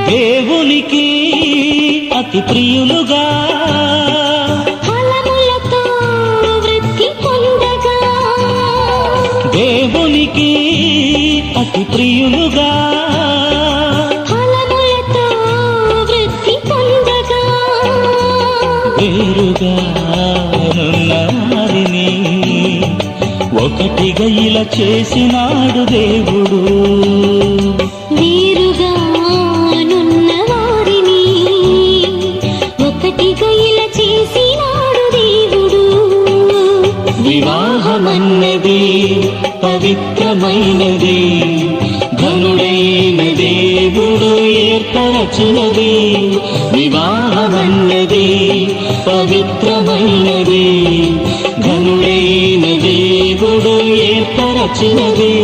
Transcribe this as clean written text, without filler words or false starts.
దేవునికి అతి ప్రియులుగా ఫలములతో వృద్ధి పొందగా, దేవునికి అతి ప్రియులుగా ఫలములతో వృద్ధి పొందగా, వేరుగా నున్న వారిని ఒకటిగా ఇలా చేసినాడు దేవుడు. వేరుగా నున్న వారిని ఒకటిగా ఇలా చేసినాడు దేవుడు. వివాహమన్నది పవిత్రమైనది, ఘనుడైన దేవుడు ఏర్పరచునది. వివాహమన్నది పవిత్రమైనది, ఘనుడైన దేవుడు ఏర్పరచునది.